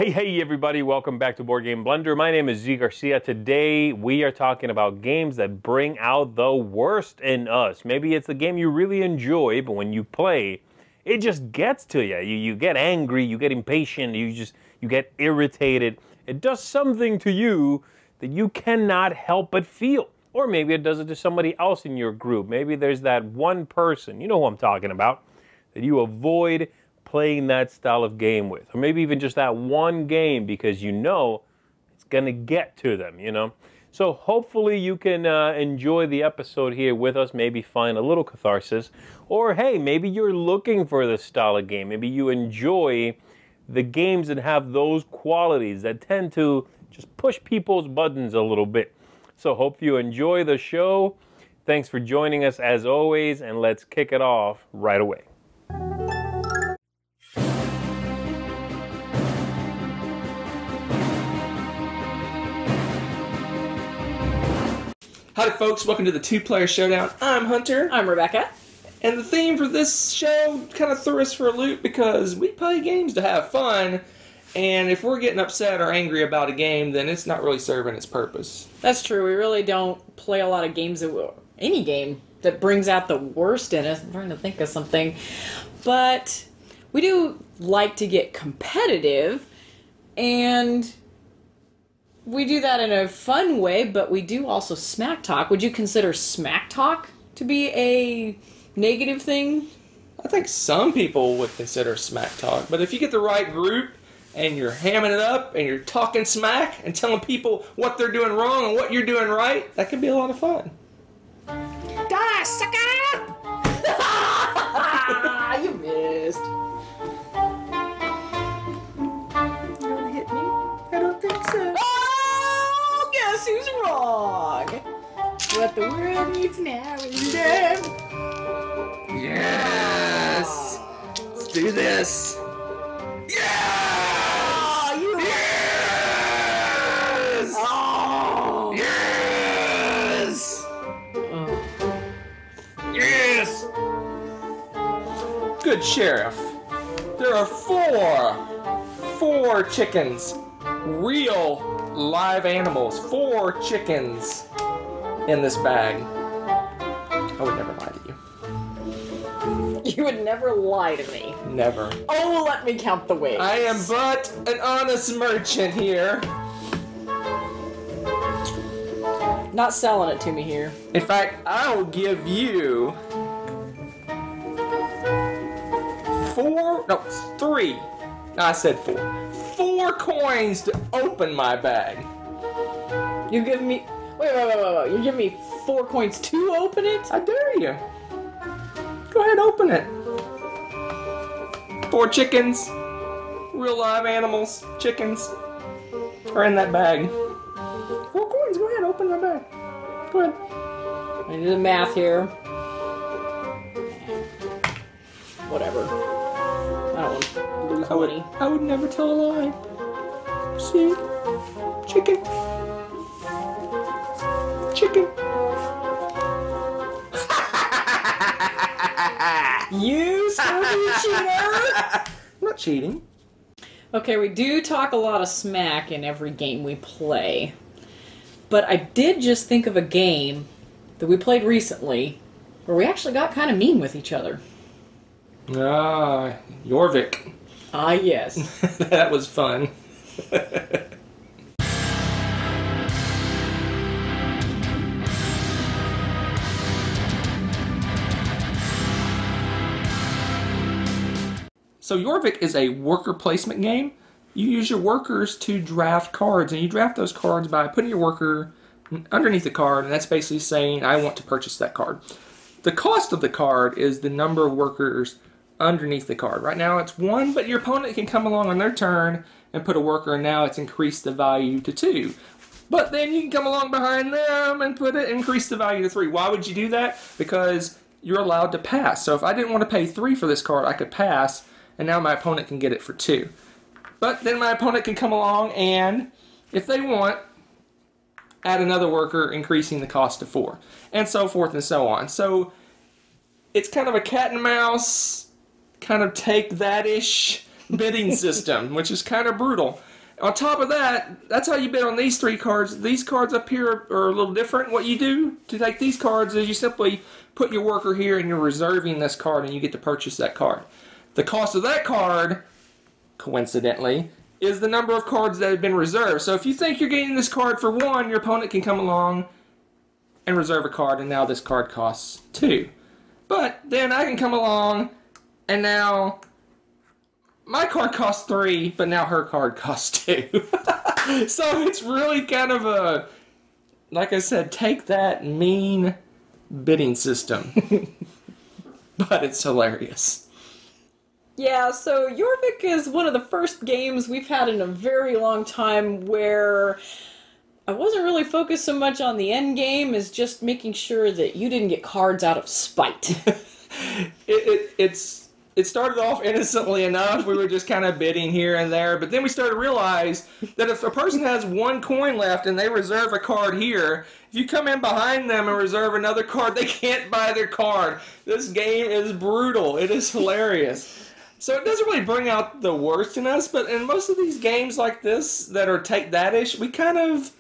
Hey everybody, welcome back to Board Game Blender. My name is Z Garcia. Today we are talking about games that bring out the worst in us. Maybe it's a game you really enjoy, but when you play, it just gets to you. You get angry, you get impatient, you get irritated. It does something to you that you cannot help but feel. Or maybe it does it to somebody else in your group. Maybe there's that one person, you know who I'm talking about, that you avoid playing that style of game with. Or maybe even just that one game because you know it's going to get to them, you know. So hopefully you can enjoy the episode here with us, maybe find a little catharsis. Or hey, maybe you're looking for this style of game. Maybe you enjoy the games that have those qualities that tend to just push people's buttons a little bit. So hope you enjoy the show. Thanks for joining us as always, and let's kick it off right away. Howdy folks, welcome to the Two Player Showdown. I'm Hunter. I'm Rebecca. And the theme for this show kind of threw us for a loop because we play games to have fun, and if we're getting upset or angry about a game, then it's not really serving its purpose. That's true. We really don't play a lot of games, any game that brings out the worst in us. I'm trying to think of something. But we do like to get competitive, and we do that in a fun way, but we do also smack talk. Would you consider smack talk to be a negative thing? I think some people would consider smack talk, but if you get the right group and you're hamming it up and you're talking smack and telling people what they're doing wrong and what you're doing right, that can be a lot of fun. Die, sucker! You missed. You gonna hit me? I don't think so. Oh, guess who's wrong? What the world needs now is love. Yes! Let's do this! Yes! Oh, you... Yes! Oh! Yes! Oh. Yes! Good sheriff. There are four chickens. Real live animals. 4 chickens in this bag. I would never lie to you. You would never lie to me. Never. Oh, let me count the ways. I am but an honest merchant here. Not selling it to me here. In fact, I will give you 3. No, I said 4. 4 coins to open my bag. You give me... Wait. You give me 4 coins to open it? I dare you. Go ahead, open it. 4 chickens. Real live animals. Chickens. Are in that bag. 4 coins. Go ahead, open my bag. Go ahead. I do the math here. Whatever. I don't want to lose money. I would never tell a lie. See? Chicken. Chicken. You stupid cheater! I'm not cheating. Okay, we do talk a lot of smack in every game we play. But I did just think of a game that we played recently where we actually got kind of mean with each other. Ah, Jorvik. Ah, yes. That was fun. So Jorvik is a worker placement game. You use your workers to draft cards, and you draft those cards by putting your worker underneath the card, and that's basically saying, I want to purchase that card. The cost of the card is the number of workers underneath the card. Right now it's 1, but your opponent can come along on their turn and put a worker, and now it's increased the value to 2. But then you can come along behind them and increase the value to 3. Why would you do that? Because you're allowed to pass. So if I didn't want to pay 3 for this card, I could pass, and now my opponent can get it for 2. But then my opponent can come along and, if they want, add another worker, increasing the cost to 4, and so forth and so on. So it's kind of a cat and mouse, kind of take that-ish bidding system, which is kind of brutal. On top of that, that's how you bid on these 3 cards. These cards up here are a little different. What you do to take these cards is you simply put your worker here and you're reserving this card and you get to purchase that card. The cost of that card, coincidentally, is the number of cards that have been reserved. So if you think you're getting this card for 1, your opponent can come along and reserve a card, and now this card costs 2. But then I can come along and now my card costs 3, but now her card costs 2. So it's really kind of a, like I said, take that mean bidding system. But it's hilarious. Yeah, so Jorvik is one of the first games we've had in a very long time where I wasn't really focused so much on the end game as just making sure that you didn't get cards out of spite. It started off innocently enough. We were just kind of bidding here and there, but then we started to realize that if a person has 1 coin left and they reserve a card here, if you come in behind them and reserve another card, they can't buy their card. This game is brutal. It is hilarious. So it doesn't really bring out the worst in us, but in most of these games like this that are take that-ish, we kind of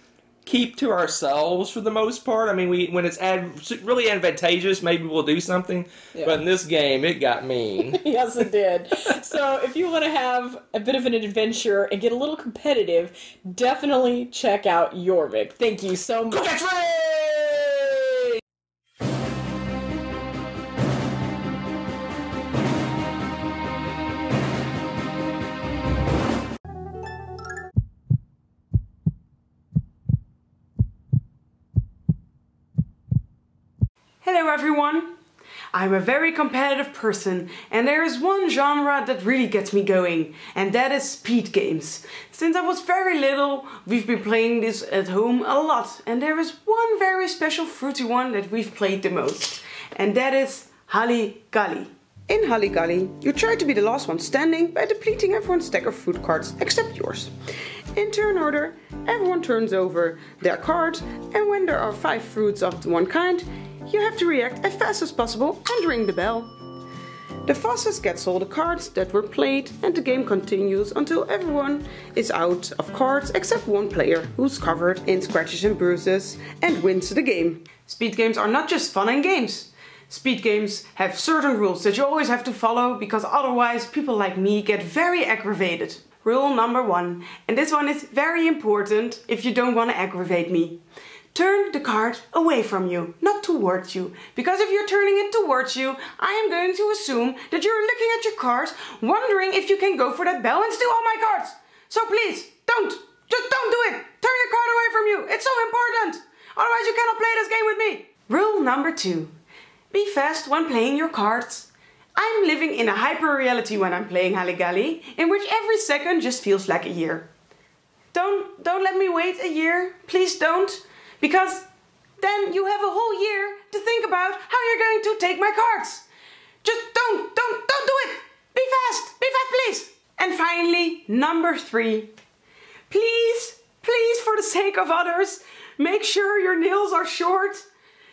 keep to ourselves for the most part. I mean, when it's really advantageous, maybe we'll do something. Yeah. But in this game, it got mean. Yes, it did. So if you want to have a bit of an adventure and get a little competitive, definitely check out Jorvik. Thank you so much. Hello everyone! I'm a very competitive person and there is one genre that really gets me going, and that is speed games. Since I was very little, we've been playing this at home a lot, and there is one very special fruity one that we've played the most, and that is Halligalli. In Halligalli, you try to be the last one standing by depleting everyone's stack of fruit cards except yours. In turn order, everyone turns over their card, and when there are 5 fruits of one kind, you have to react as fast as possible and ring the bell. The fastest gets all the cards that were played, and the game continues until everyone is out of cards except one player who's covered in scratches and bruises and wins the game. Speed games are not just fun and games. Speed games have certain rules that you always have to follow, because otherwise people like me get very aggravated. Rule number 1, and this one is very important if you don't want to aggravate me. Turn the card away from you, not towards you. Because if you're turning it towards you, I am going to assume that you're looking at your cards, wondering if you can go for that bell and steal all my cards. So please, don't. Just don't do it. Turn your card away from you. It's so important. Otherwise you cannot play this game with me. Rule number 2. Be fast when playing your cards. I'm living in a hyper-reality when I'm playing Halligalli, in which every second just feels like a year. Don't let me wait a year. Please don't. Because then you have a whole year to think about how you're going to take my cards. Just don't do it. Be fast, please. And finally, number 3. Please, for the sake of others, make sure your nails are short.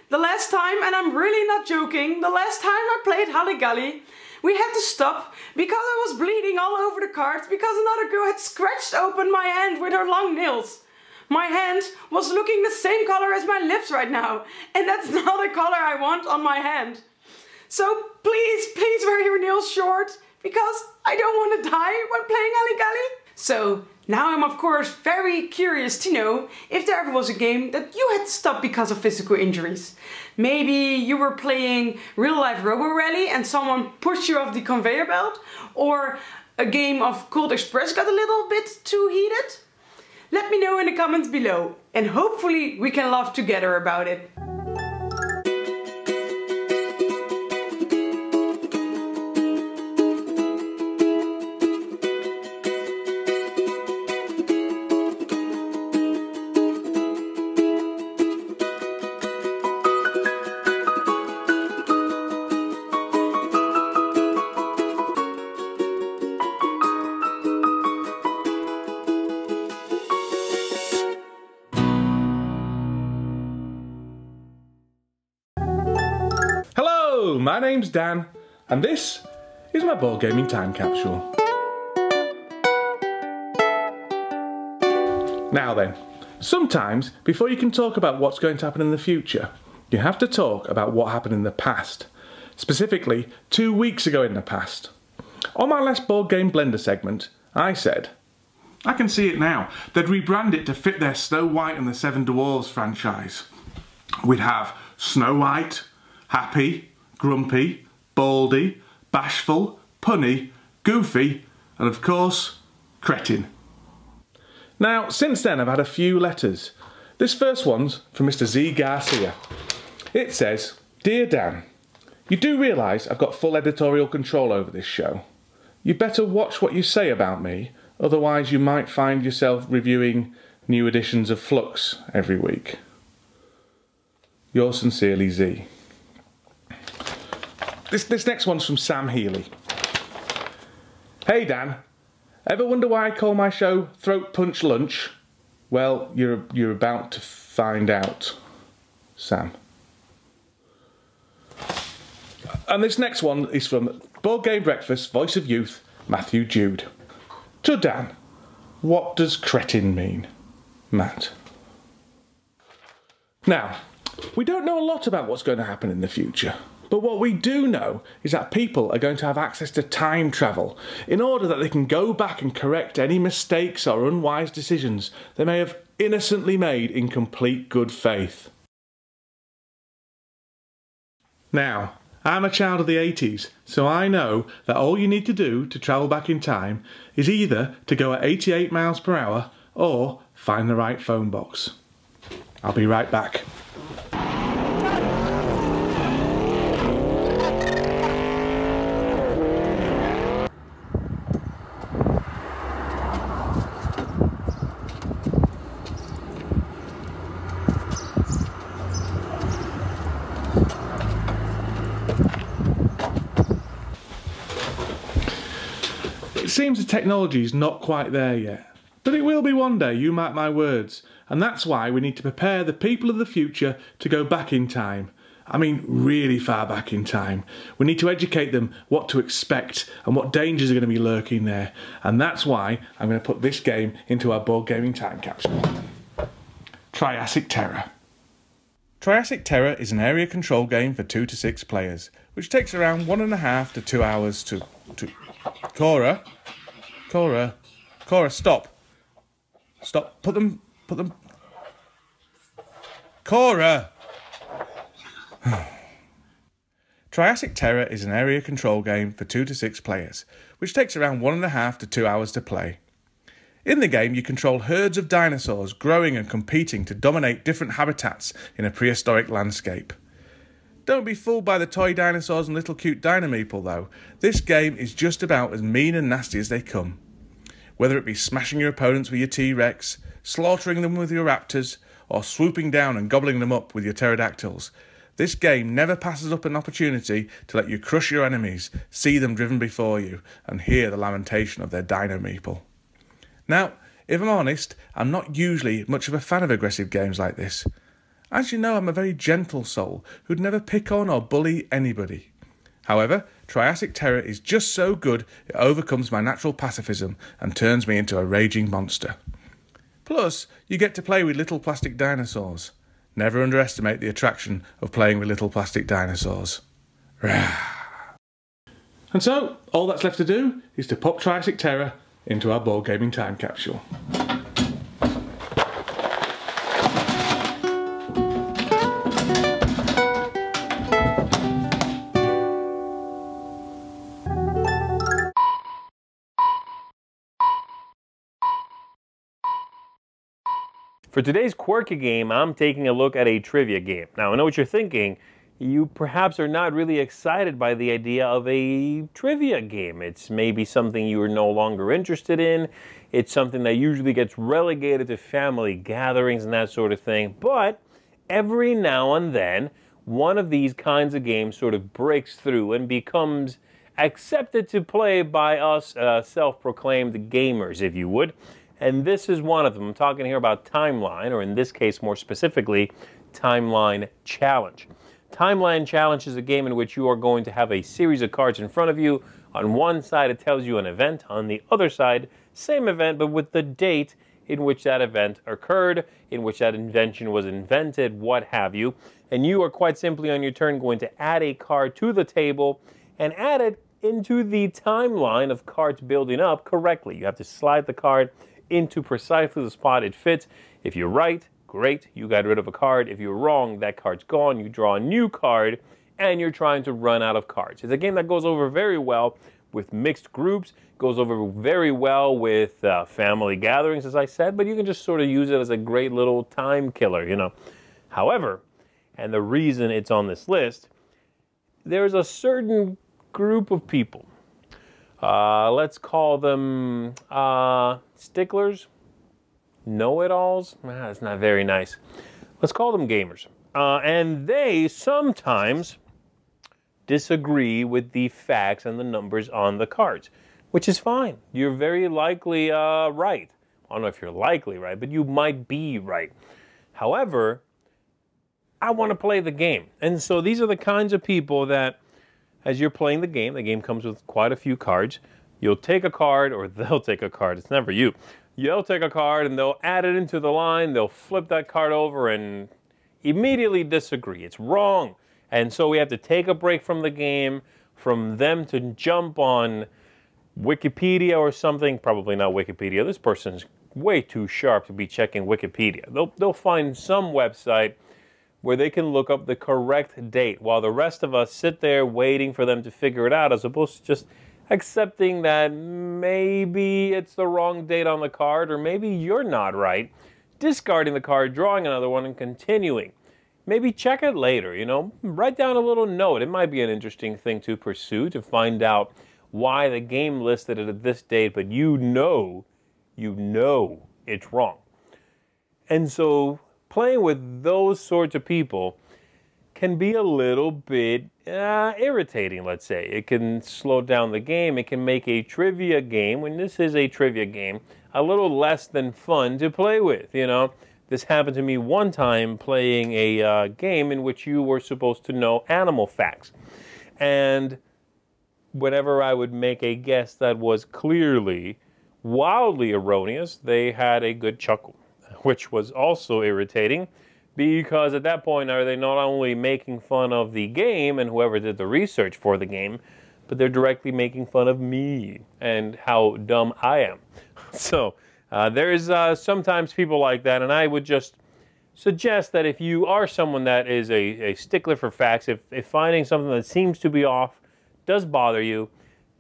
The last time, and I'm really not joking, the last time I played Halligalli, we had to stop because I was bleeding all over the cards because another girl had scratched open my hand with her long nails. My hand was looking the same color as my lips right now, and that's not the color I want on my hand. So please wear your nails short, because I don't want to die when playing Halligalli. So now I'm of course very curious to know if there ever was a game that you had to stop because of physical injuries. Maybe you were playing real life Robo Rally and someone pushed you off the conveyor belt, or a game of Cold Express got a little bit too heated. Let me know in the comments below, and hopefully we can laugh together about it. Hello, my name's Dan, and this is my board gaming time capsule. Now then, sometimes before you can talk about what's going to happen in the future, you have to talk about what happened in the past. Specifically, 2 weeks ago in the past. On my last Board Game Blender segment, I said, I can see it now. They'd rebrand it to fit their Snow White and the Seven Dwarfs franchise. We'd have Snow White, Happy, Grumpy, Baldy, Bashful, Punny, Goofy, and of course, Cretin. Now, since then I've had a few letters. This first one's from Mr. Z Garcia. It says, Dear Dan, you do realise I've got full editorial control over this show. You better watch what you say about me, otherwise you might find yourself reviewing new editions of Flux every week. Yours sincerely, Z. This next one's from Sam Healy. Hey Dan, ever wonder why I call my show Throat Punch Lunch? Well, you're about to find out, Sam. And this next one is from Board Game Breakfast, Voice of Youth, Matthew Jude. To Dan, what does cretin mean? Matt. Now, we don't know a lot about what's going to happen in the future, but what we do know is that people are going to have access to time travel in order that they can go back and correct any mistakes or unwise decisions they may have innocently made in complete good faith. Now, I'm a child of the 80s, so I know that all you need to do to travel back in time is either to go at 88 miles per hour or find the right phone box. I'll be right back. It seems the technology is not quite there yet, but it will be one day, you mark my words, and that's why we need to prepare the people of the future to go back in time. I mean, really far back in time. We need to educate them what to expect and what dangers are going to be lurking there, and that's why I'm going to put this game into our board gaming time capsule. Triassic Terror. Triassic Terror is an area control game for 2 to 6 players, which takes around 1.5 to 2 hours to... Cora, stop. Stop, put them... Cora! Triassic Terror is an area control game for 2 to 6 players, which takes around 1.5 to 2 hours to play. In the game, you control herds of dinosaurs growing and competing to dominate different habitats in a prehistoric landscape. Don't be fooled by the toy dinosaurs and little cute Dinomeeple though. This game is just about as mean and nasty as they come. Whether it be smashing your opponents with your T-Rex, slaughtering them with your Raptors, or swooping down and gobbling them up with your Pterodactyls, this game never passes up an opportunity to let you crush your enemies, see them driven before you, and hear the lamentation of their Dinomeeple. Now, if I'm honest, I'm not usually much of a fan of aggressive games like this. As you know, I'm a very gentle soul who'd never pick on or bully anybody. However, Triassic Terror is just so good it overcomes my natural pacifism and turns me into a raging monster. Plus, you get to play with little plastic dinosaurs. Never underestimate the attraction of playing with little plastic dinosaurs. Rah. And so, all that's left to do is to pop Triassic Terror into our board gaming time capsule. For today's quirky game, I'm taking a look at a trivia game. Now, I know what you're thinking. You perhaps are not really excited by the idea of a trivia game. It's maybe something you are no longer interested in. It's something that usually gets relegated to family gatherings and that sort of thing. But every now and then, one of these kinds of games sort of breaks through and becomes accepted to play by us self-proclaimed gamers, if you would. And this is one of them. I'm talking here about Timeline, or in this case, more specifically, Timeline Challenge. Timeline Challenge is a game in which you are going to have a series of cards in front of you. On one side, it tells you an event. On the other side, same event, but with the date in which that event occurred, in which that invention was invented, what have you. And you are quite simply on your turn going to add a card to the table and add it into the timeline of cards building up correctly. You have to slide the card into precisely the spot it fits. If you're right, great, you got rid of a card. If you're wrong, that card's gone. You draw a new card, and you're trying to run out of cards. It's a game that goes over very well with mixed groups, goes over very well with family gatherings, as I said, but you can just sort of use it as a great little time killer, you know. However, and the reason it's on this list, there's a certain group of people, let's call them sticklers, know-it-alls. That's not very nice. Let's call them gamers. And they sometimes disagree with the facts and the numbers on the cards, which is fine. You're very likely right. I don't know if you're likely right, but you might be right. However, I want to play the game. And so these are the kinds of people that, as you're playing the game comes with quite a few cards. You'll take a card, or they'll take a card. It's never you. You'll take a card, and they'll add it into the line. They'll flip that card over and immediately disagree. It's wrong. And so we have to take a break from the game, from them to jump on Wikipedia or something. Probably not Wikipedia. This person's way too sharp to be checking Wikipedia. They'll find some website where they can look up the correct date while the rest of us sit there waiting for them to figure it out, as opposed to just accepting that maybe it's the wrong date on the card, or maybe you're not right, discarding the card, drawing another one, and continuing. Maybe check it later, you know, write down a little note. It might be an interesting thing to pursue, to find out why the game listed it at this date, but you know it's wrong. And so playing with those sorts of people can be a little bit irritating, let's say. It can slow down the game. It can make a trivia game, when this is a trivia game, a little less than fun to play with, you know. This happened to me one time playing a game in which you were supposed to know animal facts. And whenever I would make a guess that was clearly, wildly erroneous, they had a good chuckle, which was also irritating, because at that point are they not only making fun of the game and whoever did the research for the game, but they're directly making fun of me and how dumb I am. So there's sometimes people like that, and I would just suggest that if you are someone that is a stickler for facts, if finding something that seems to be off does bother you,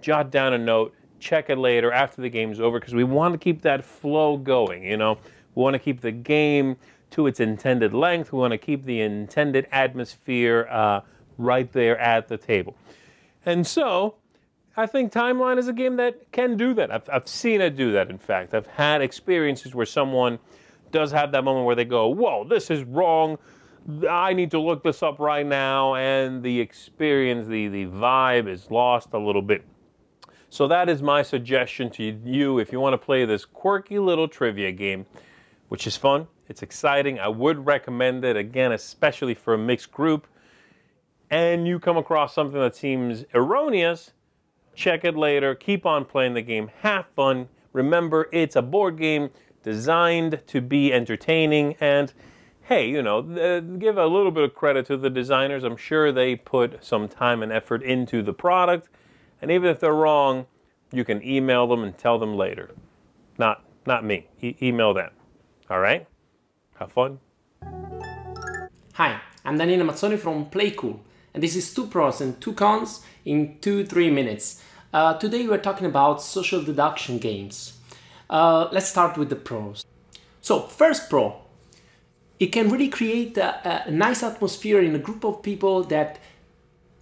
jot down a note, check it later after the game's over, because we want to keep that flow going, you know. We want to keep the game to its intended length. We want to keep the intended atmosphere right there at the table. And so I think Timeline is a game that can do that. I've seen it do that, in fact. I've had experiences where someone does have that moment where they go, whoa, this is wrong. I need to look this up right now. And the experience, the vibe is lost a little bit. So that is my suggestion to you if you want to play this quirky little trivia game, which is fun. It's exciting. I would recommend it, again, especially for a mixed group. And you come across something that seems erroneous, check it later, keep on playing the game, have fun. Remember, it's a board game designed to be entertaining, and hey, you know, give a little bit of credit to the designers. I'm sure they put some time and effort into the product, and even if they're wrong, you can email them and tell them later. Not me. Email them. All right? Have fun. Hi, I'm Daniele Mazzoni from Playcool, and this is 2 pros and 2 cons in 2-3 minutes. Today we're talking about social deduction games. Let's start with the pros. So, first pro, it can really create a nice atmosphere in a group of people that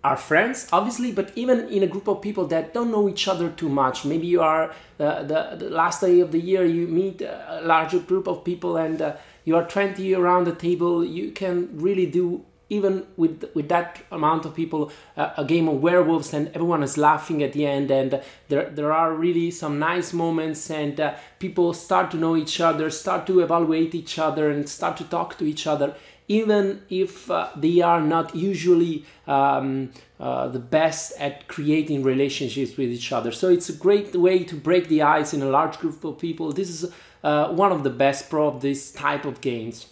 are friends, obviously, but even in a group of people that don't know each other too much. Maybe you are the last day of the year, you meet a larger group of people, and you are 20 around the table. You can really do, even with that amount of people, a game of werewolves, and everyone is laughing at the end, and there are really some nice moments, and people start to know each other, start to evaluate each other, and start to talk to each other. even if they are not usually the best at creating relationships with each other. So it's a great way to break the ice in a large group of people. This is one of the best pro of this type of games,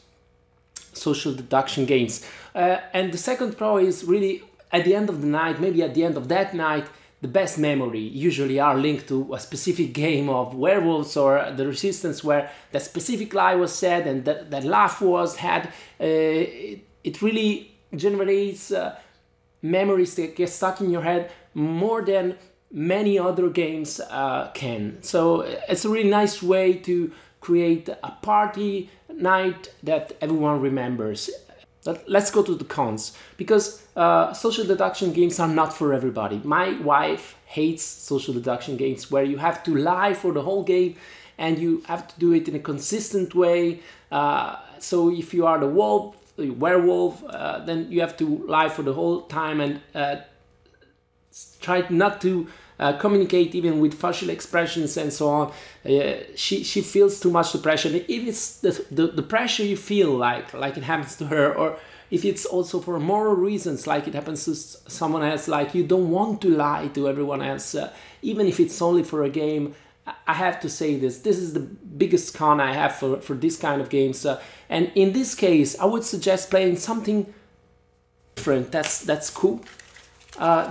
social deduction games. And the second pro is really at the end of the night, maybe at the end of that night, the best memory usually are linked to a specific game of Werewolves or The Resistance, where that specific lie was said and that laugh was had. It really generates memories that get stuck in your head more than many other games can. So it's a really nice way to create a party night that everyone remembers. But let's go to the cons, because social deduction games are not for everybody. My wife hates social deduction games where you have to lie for the whole game and you have to do it in a consistent way. So if you are the werewolf, then you have to lie for the whole time and try not to communicate even with facial expressions and so on. She feels too much pressure. If it's the pressure you feel like it happens to her, or if it's also for moral reasons like it happens to someone else, like you don't want to lie to everyone else, even if it's only for a game, I have to say this is the biggest con I have for this kind of games. And in this case, I would suggest playing something different. That's cool.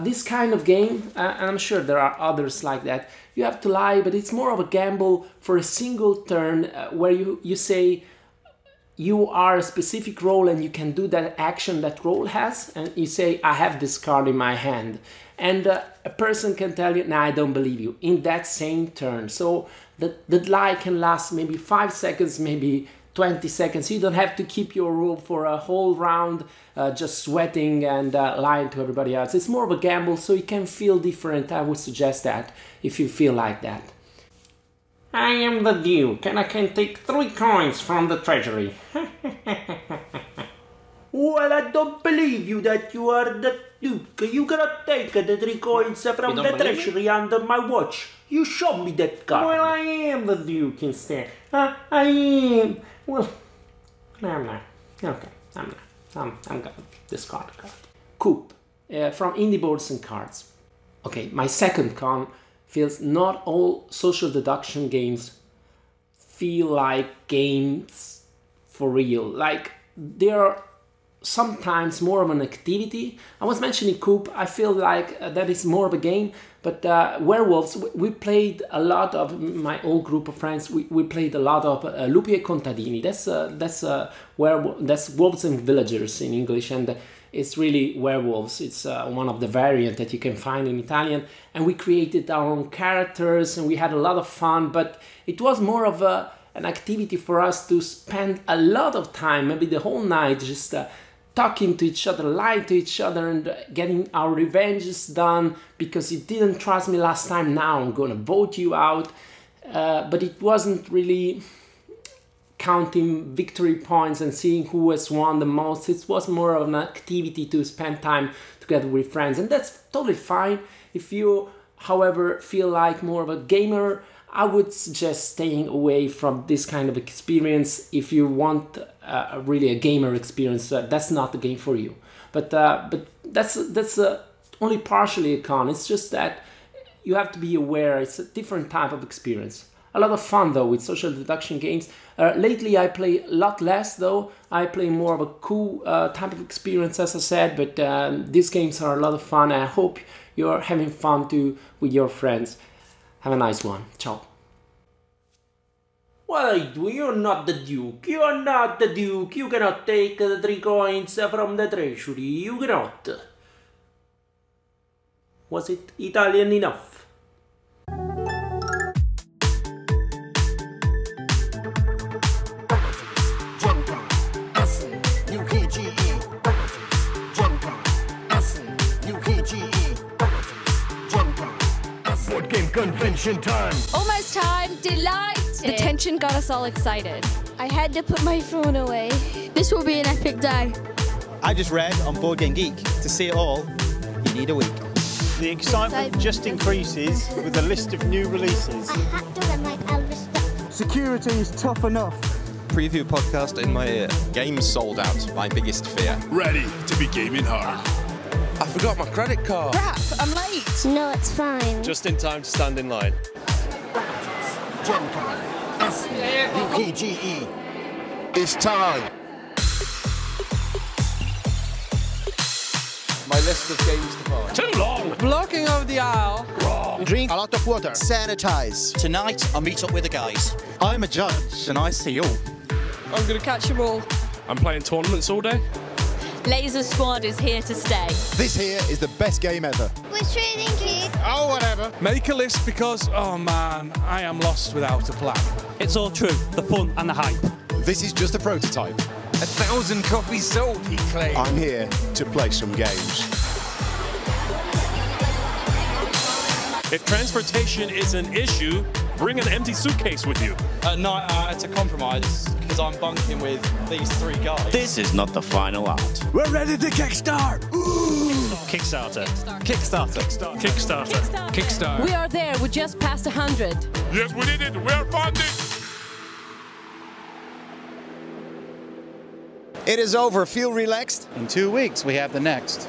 This kind of game, and I'm sure there are others like that, you have to lie, but it's more of a gamble for a single turn where you say you are a specific role and you can do that action that role has, and you say, I have this card in my hand. And a person can tell you, nah, I don't believe you, in that same turn. So that lie can last maybe 5 seconds, maybe 20 seconds. You don't have to keep your rule for a whole round, just sweating and lying to everybody else. It's more of a gamble, so it can feel different. I would suggest that if you feel like that. I am the Duke, and I can take 3 coins from the treasury. Well, I don't believe you that you are the Duke. You cannot take the 3 coins from the treasury under my watch. You show me that card. Well, I am the Duke instead. I am. Well, no, I'm not. Okay, I'm not. I'm gonna discard the card. Coop, from Indie Boards and Cards. Okay, my second con feels not all social deduction games feel like games for real. Like, they are sometimes more of an activity. I was mentioning Coop. I feel like that is more of a game, but Werewolves, we played a lot of, my old group of friends, we played a lot of Lupi e Contadini. That's Wolves and Villagers in English, and it's really werewolves. It's one of the variants that you can find in Italian, and we created our own characters and we had a lot of fun, but it was more of an activity for us to spend a lot of time, maybe the whole night, just talking to each other, lying to each other, and getting our revenges done because you didn't trust me last time. Now I'm gonna vote you out. But it wasn't really counting victory points and seeing who has won the most. It was more of an activity to spend time together with friends, and that's totally fine. If you, however, feel like more of a gamer, I would suggest staying away from this kind of experience. If you want really a gamer experience, that's not the game for you. But that's only partially a con. It's just that you have to be aware it's a different type of experience. A lot of fun though with social deduction games. Lately I play a lot less though. I play more of a cool type of experience, as I said, but these games are a lot of fun. I hope you're having fun too with your friends. Have a nice one. Ciao. Why, you're not the Duke. You're not the Duke. You cannot take the 3 coins from the treasury. You cannot. Was it Italian enough? Board game convention time. Almost time. Delighted. The tension got us all excited. I had to put my phone away. This will be an epic day. I just read on Board Game Geek, to see it all, you need a week. The excitement just increases with a list of new releases. I hacked them like Elvis. Security is tough enough. preview podcast in my ear. Games sold out, my biggest fear. Ready to be gaming hard. I forgot my credit card. Crap, I'm late. No, it's fine. Just in time to stand in line. Gen Con, SPGE. It's time. My list of games to buy. Too long. Blocking of the aisle. Wrong. Drink a lot of water. Sanitize. Tonight, I'll meet up with the guys. I'm a judge, and I see all. I'm gonna catch them all. I'm playing tournaments all day. Laser Squad is here to stay. This here is the best game ever. We're trading kids. Oh, whatever. Make a list because, oh man, I am lost without a plan. It's all true, the fun and the hype. This is just a prototype. 1,000 copies sold, he claimed. I'm here to play some games. If transportation is an issue, bring an empty suitcase with you. No, it's a compromise, because I'm bunking with these three guys. This is not the final act. We're ready to kickstart. Kickstarter. Kickstarter. Kickstarter. Kickstarter. We are there, we just passed 100. Yes, we did it. We are funded. It is over. Feel relaxed. In 2 weeks, we have the next.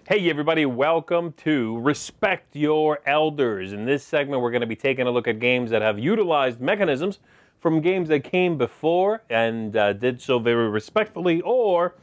Hey everybody, welcome to Respect Your Elders. In this segment, we're going to be taking a look at games that have utilized mechanisms from games that came before and did so very respectfully, or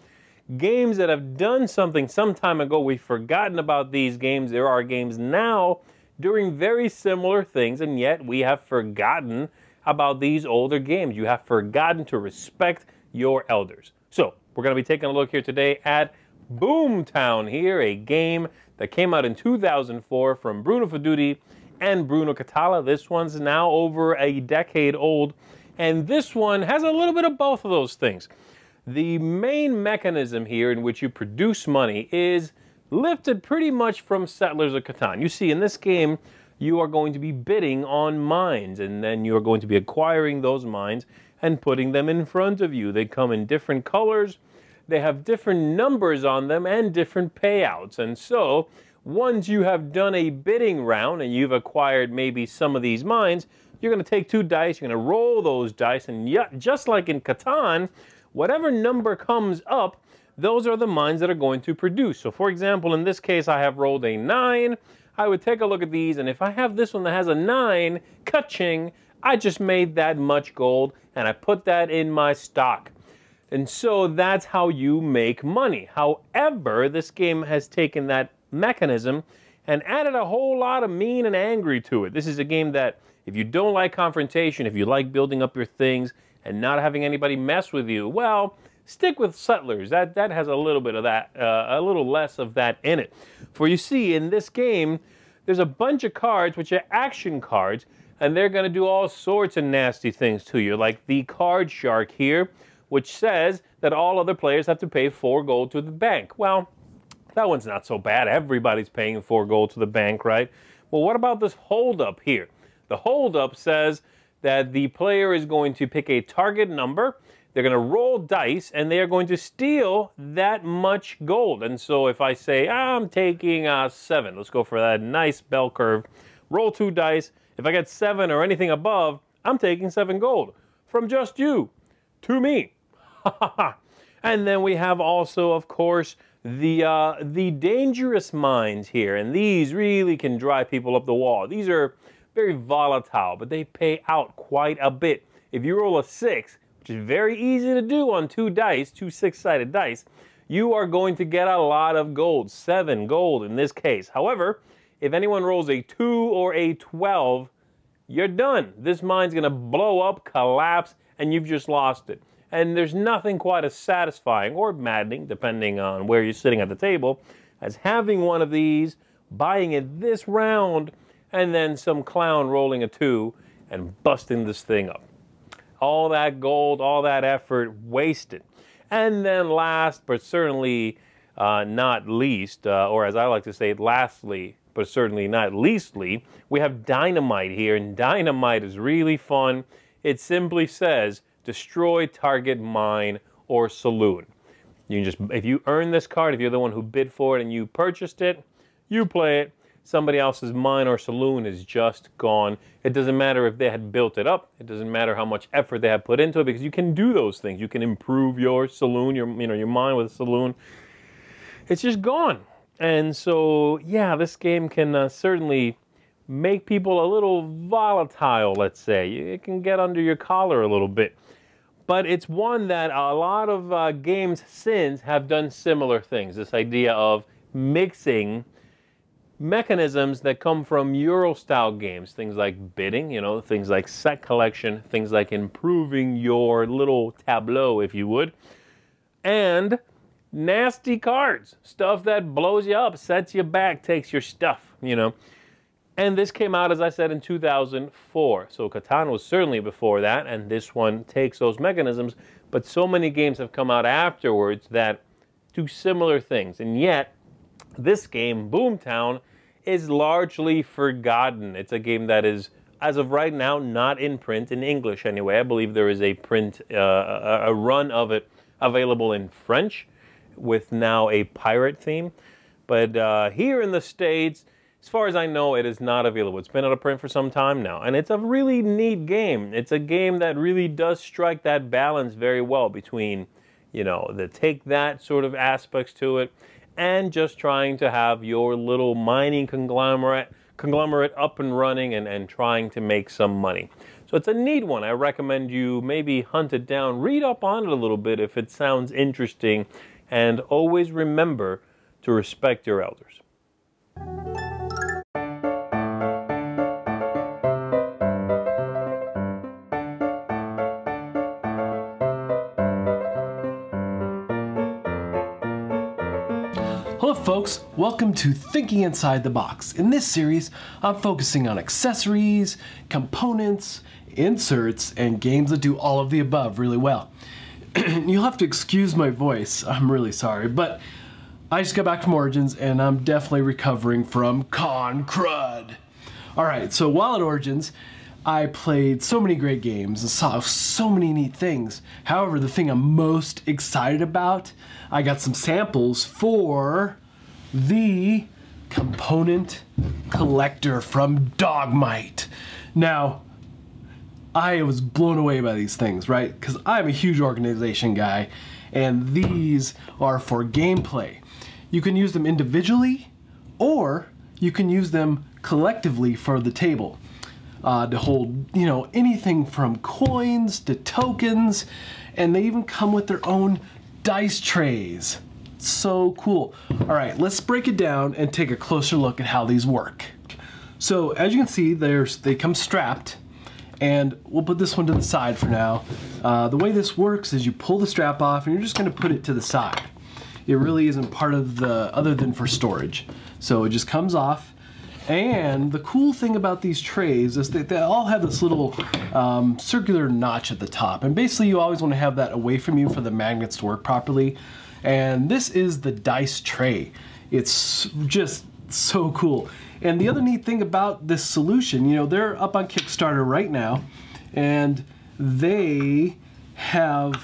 games that have done something some time ago. We've forgotten about these games. There are games now doing very similar things, and yet we have forgotten about these older games. You have forgotten to respect your elders. So, we're going to be taking a look here today at Boomtown here, a game that came out in 2004 from Bruno Faidutti and Bruno Cathala. This one's now over a decade old, and this one has a little bit of both of those things. The main mechanism here in which you produce money is lifted pretty much from Settlers of Catan. You see, in this game, you are going to be bidding on mines, and then you are going to be acquiring those mines and putting them in front of you. They come in different colors. They have different numbers on them and different payouts. And so, once you have done a bidding round and you've acquired maybe some of these mines, you're going to take 2 dice, you're going to roll those dice, and just like in Catan, whatever number comes up, those are the mines that are going to produce. So, for example, in this case, I have rolled a 9. I would take a look at these, and if I have this one that has a 9, ka-ching, I just made that much gold, and I put that in my stock. And so that's how you make money. However, this game has taken that mechanism and added a whole lot of mean and angry to it. This is a game that if you don't like confrontation, if you like building up your things and not having anybody mess with you, well, stick with Settlers. That has a little bit of that, a little less of that in it. For you see, in this game, there's a bunch of cards which are action cards, and they're going to do all sorts of nasty things to you, like the card shark here, which says that all other players have to pay 4 gold to the bank. Well, that one's not so bad. Everybody's paying 4 gold to the bank, right? Well, what about this hold-up here? The hold-up says that the player is going to pick a target number, they're going to roll dice, and they are going to steal that much gold. And so if I say, I'm taking 7, let's go for that nice bell curve, roll 2 dice. If I get 7 or anything above, I'm taking 7 gold from just you to me. And then we have also, of course, the dangerous mines here, and these really can drive people up the wall. These are very volatile, but they pay out quite a bit. If you roll a 6, which is very easy to do on 2 dice, 2 6-sided dice, you are going to get a lot of gold, 7 gold in this case. However, if anyone rolls a 2 or a 12, you're done. This mine's going to blow up, collapse, and you've just lost it. And there's nothing quite as satisfying or maddening, depending on where you're sitting at the table, as having one of these, buying it this round, and then some clown rolling a 2 and busting this thing up. All that gold, all that effort wasted. And then last, but certainly not least, or as I like to say, lastly, but certainly not leastly, we have Dynamite here, and Dynamite is really fun. It simply says, destroy, target, mine, or saloon. You can just, if you earn this card, if you're the one who bid for it and you purchased it, you play it. Somebody else's mine or saloon is just gone. It doesn't matter if they had built it up. It doesn't matter how much effort they have put into it, because you can do those things. You can improve your saloon, your mine with a saloon. It's just gone. And so, yeah, this game can certainly make people a little volatile, let's say. It can get under your collar a little bit. But it's one that a lot of games since have done similar things. This idea of mixing mechanisms that come from Euro-style games. Things like bidding, things like set collection, things like improving your little tableau, if you would. And nasty cards. Stuff that blows you up, sets you back, takes your stuff, And this came out, as I said, in 2004. So Catan was certainly before that, and this one takes those mechanisms. But so many games have come out afterwards that do similar things. And yet, this game, Boomtown, is largely forgotten. It's a game that is, as of right now, not in print, in English anyway. I believe there is a print, a run of it available in French with now a pirate theme. But here in the States, as far as I know, it is not available. It's been out of print for some time now, and it's a really neat game. It's a game that really does strike that balance very well between, the take that sort of aspects to it, and just trying to have your little mining conglomerate up and running and trying to make some money. So it's a neat one. I recommend you maybe hunt it down, read up on it a little bit if it sounds interesting, and always remember to respect your elders. Hello folks, welcome to Thinking Inside the Box. In this series, I'm focusing on accessories, components, inserts, and games that do all of the above really well. You'll have to excuse my voice, I'm really sorry, but I just got back from Origins and I'm definitely recovering from con crud. Alright, so while at Origins, I played so many great games and saw so many neat things. However, the thing I'm most excited about, I got some samples for the Component Collector from Dogmite. Now, I was blown away by these things, right? Because I'm a huge organization guy, and these are for gameplay. You can use them individually, or you can use them collectively for the table. To hold, anything from coins to tokens, and they even come with their own dice trays. So cool. All right, let's break it down and take a closer look at how these work. So as you can see, they come strapped, and we'll put this one to the side for now. The way this works is you pull the strap off and you're just gonna put it to the side. It really isn't part of other than for storage. So it just comes off. And the cool thing about these trays is that they all have this little circular notch at the top. And basically you always want to have that away from you for the magnets to work properly. And this is the dice tray. It's just so cool. And the other neat thing about this solution, they're up on Kickstarter right now, and they have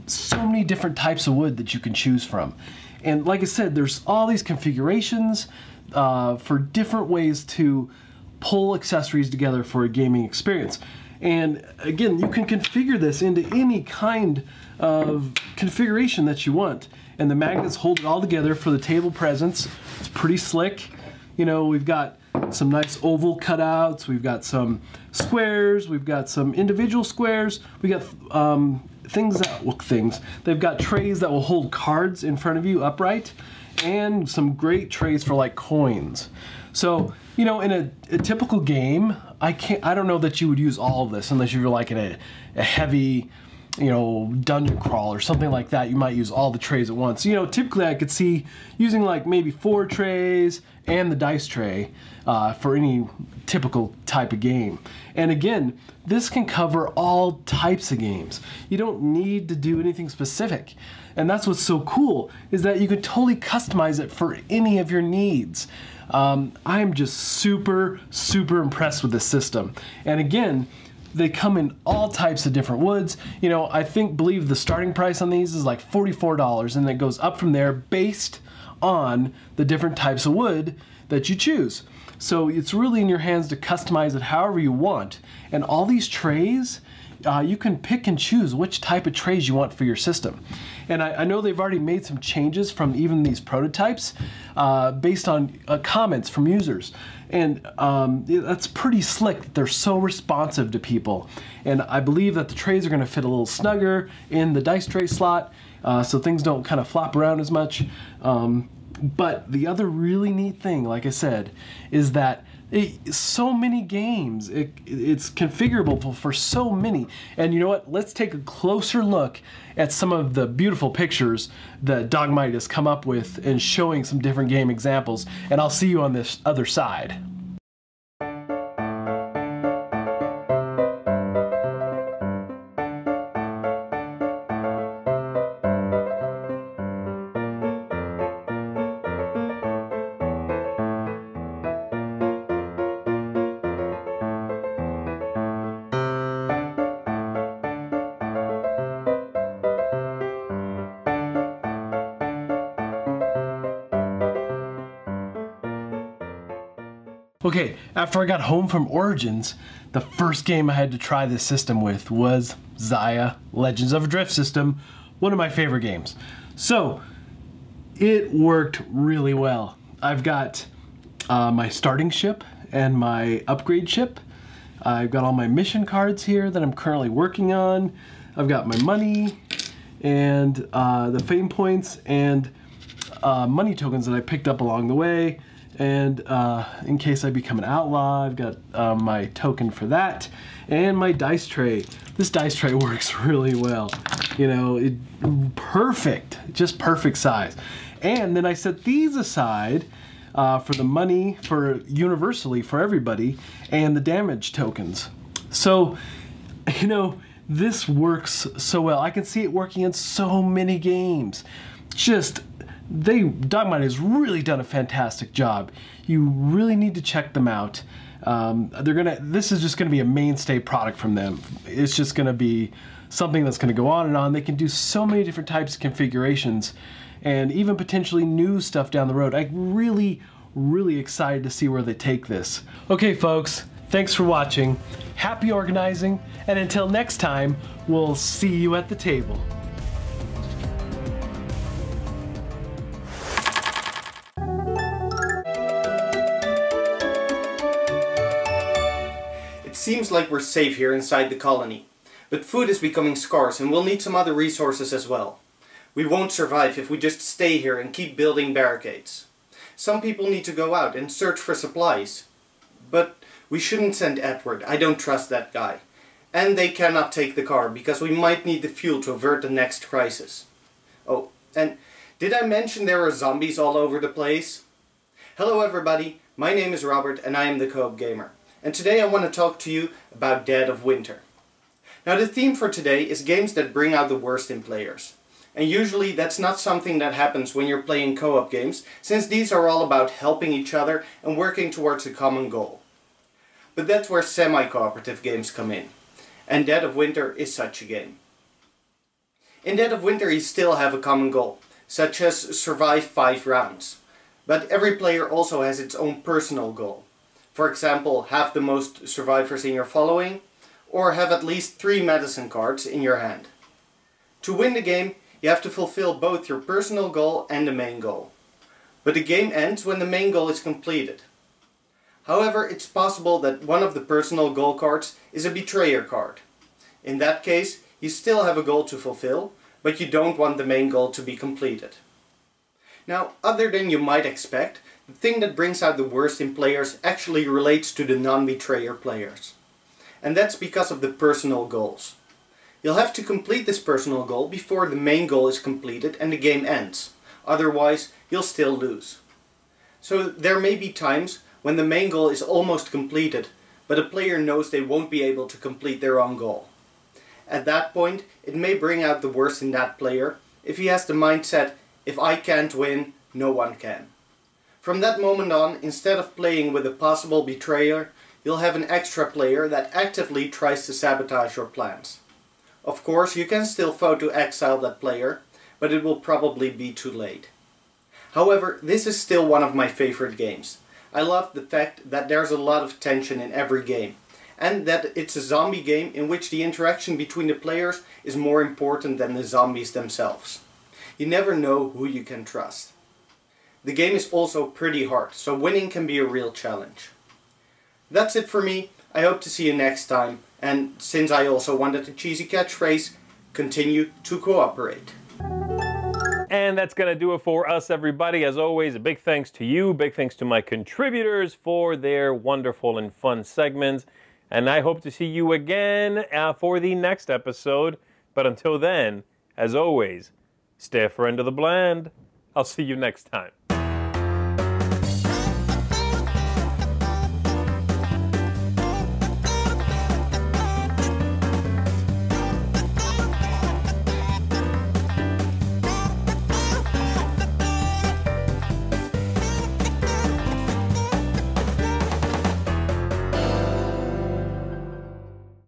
so many different types of wood that you can choose from. And like I said, there's all these configurations for different ways to pull accessories together for a gaming experience. And again, you can configure this into any kind of configuration that you want. And the magnets hold it all together for the table presence. It's pretty slick. We've got some nice oval cutouts, we've got some squares, we've got some individual squares, we got they've got trays that will hold cards in front of you upright, and some great trays for like coins. So, in a typical game, I don't know that you would use all of this unless you're like in a heavy dungeon crawl or something like that, you might use all the trays at once. Typically I could see using like maybe 4 trays and the dice tray for any typical type of game. And again, this can cover all types of games. You don't need to do anything specific. And that's what's so cool, is that you can totally customize it for any of your needs. I'm just super, super impressed with this system. And again, they come in all types of different woods. I believe the starting price on these is like $44, and it goes up from there based on the different types of wood that you choose. So it's really in your hands to customize it however you want. And all these trays, you can pick and choose which type of trays you want for your system. And I know they've already made some changes from even these prototypes based on comments from users. And that's pretty slick that they're so responsive to people. And I believe that the trays are going to fit a little snugger in the dice tray slot so things don't kind of flop around as much. But the other really neat thing, like I said, is that so many games, it's configurable for so many. And you know what? Let's take a closer look at some of the beautiful pictures that Dogmite has come up with and showing some different game examples. And I'll see you on this other side. Okay, after I got home from Origins, the first game I had to try this system with was Xia Legends of a Drift System, one of my favorite games. So, it worked really well. I've got my starting ship and my upgrade ship. I've got all my mission cards here that I'm currently working on. I've got my money and the fame points and money tokens that I picked up along the way. And in case I become an outlaw, I've got my token for that, and my dice tray. This dice tray works really well. Perfect, just perfect size. And then I set these aside for the money, for universally for everybody, and the damage tokens. So, this works so well. I can see it working in so many games. Dogmite has really done a fantastic job. You really need to check them out. This is just gonna be a mainstay product from them. It's just gonna be something that's gonna go on and on. They can do so many different types of configurations and even potentially new stuff down the road. I'm really, really excited to see where they take this. Okay, folks, thanks for watching. Happy organizing, and until next time, we'll see you at the table. It seems like we're safe here inside the colony, but food is becoming scarce and we'll need some other resources as well. We won't survive if we just stay here and keep building barricades. Some people need to go out and search for supplies, but we shouldn't send Edward. I don't trust that guy. And they cannot take the car because we might need the fuel to avert the next crisis. Oh, and did I mention there are zombies all over the place? Hello everybody, my name is Robert and I am the Co-op Gamer. And today I want to talk to you about Dead of Winter. Now the theme for today is games that bring out the worst in players. And usually that's not something that happens when you're playing co-op games, since these are all about helping each other and working towards a common goal. But that's where semi-cooperative games come in. And Dead of Winter is such a game. In Dead of Winter you still have a common goal, such as survive 5 rounds. But every player also has its own personal goal. For example, have the most survivors in your following, or have at least 3 medicine cards in your hand. To win the game, you have to fulfill both your personal goal and the main goal. But the game ends when the main goal is completed. However, it's possible that one of the personal goal cards is a betrayer card. In that case, you still have a goal to fulfill, but you don't want the main goal to be completed. Now, other than you might expect, the thing that brings out the worst in players actually relates to the non-betrayer players. And that's because of the personal goals. You'll have to complete this personal goal before the main goal is completed and the game ends. Otherwise, you'll still lose. So there may be times when the main goal is almost completed, but a player knows they won't be able to complete their own goal. At that point, it may bring out the worst in that player if he has the mindset, if I can't win, no one can. From that moment on, instead of playing with a possible betrayer, you'll have an extra player that actively tries to sabotage your plans. Of course, you can still vote to exile that player, but it will probably be too late. However, this is still one of my favorite games. I love the fact that there's a lot of tension in every game, and that it's a zombie game in which the interaction between the players is more important than the zombies themselves. You never know who you can trust. The game is also pretty hard, so winning can be a real challenge. That's it for me. I hope to see you next time, and since I also wanted a cheesy catchphrase, continue to cooperate. And that's going to do it for us, everybody. As always, a big thanks to you, big thanks to my contributors for their wonderful and fun segments. And I hope to see you again for the next episode. But until then, as always, stay a friend of the bland. I'll see you next time.